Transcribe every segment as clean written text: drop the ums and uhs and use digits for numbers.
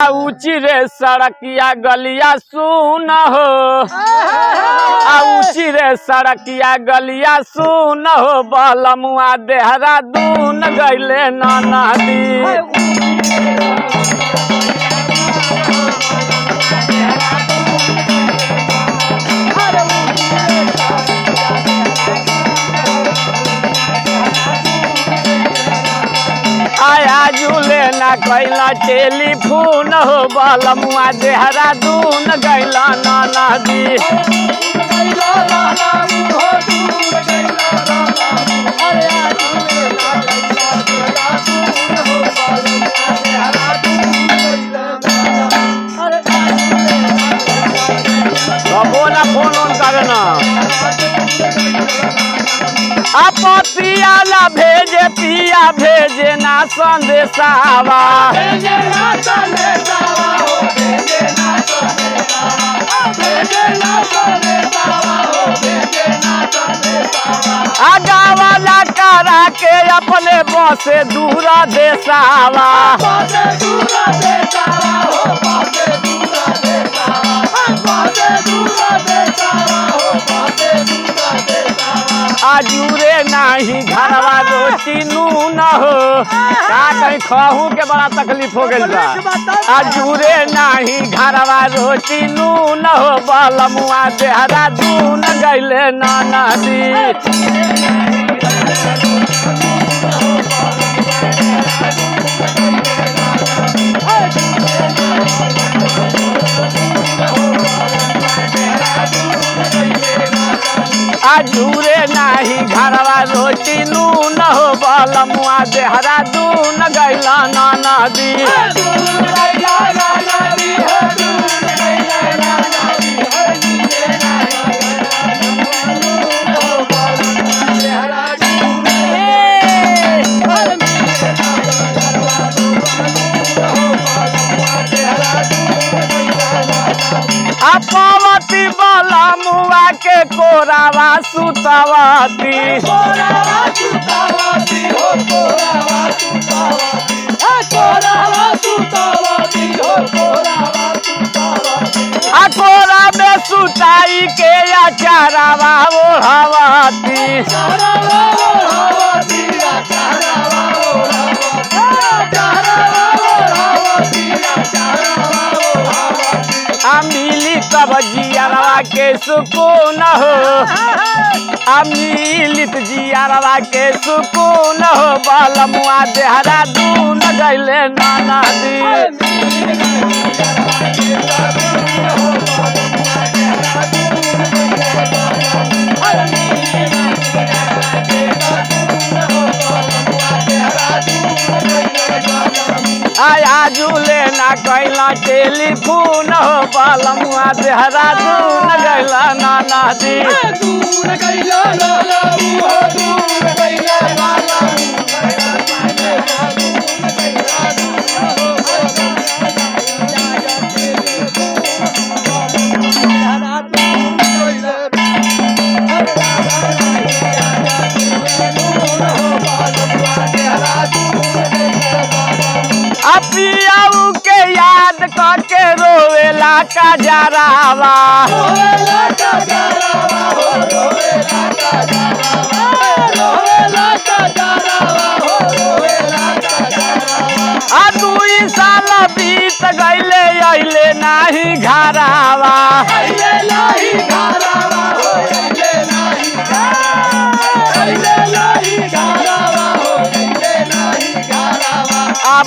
ऊंची रे सड़किया गलिया सुन हो, ऊंची रे सड़किया गलिया सुन हो, बलमुआ देहरादून गईले नदी। आया झूले ना कैला टेलीफोन हो, बलमुआ देहरादून गैला नदी। बोला फोन ऑन करना पियाला भेजे पिया भेजे ना संदेशावा, आगावाला करा के अपने बसे दूरा देसावा। आजूरे नाही घरवा रोटी नून हो, का कहीं खाहू के बड़ा तकलीफ हो गई बा। आजूरे नाही घरवा रोटी नून हो, बलमुआ देहरादून गईले नदी। आजूरे नाही घरवा रोटी नून हो, बलमुआ देहरादून गईला नदी। पावती बलमुआ के कोरावा सुतवती, कोरा में सुताई के अचारावा ओढ़ावती। मिली तब जियारवा के सुकून हो, मिलित जियारवा के सुकून हो, बलमुआ देहरादून गईले नदी। आया झूले ना कैला टेलीफोन हो, बलमुआ देहरादून गईला नदी। पियाऊ के याद करके रोवेला का जरावा, दुई साल बीत गईले अइले नाही घरावा।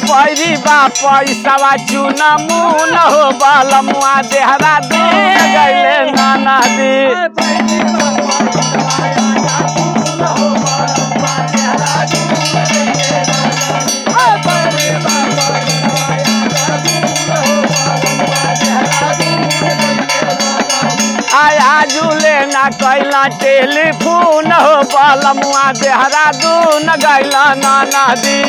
पैरी बा पैसावा चूना मुन हो, बलमुआ देहरादून गईले नदी। आया झूले ना कैला टेलीफोन हो, बलमुआ देहरादून गईला नदी।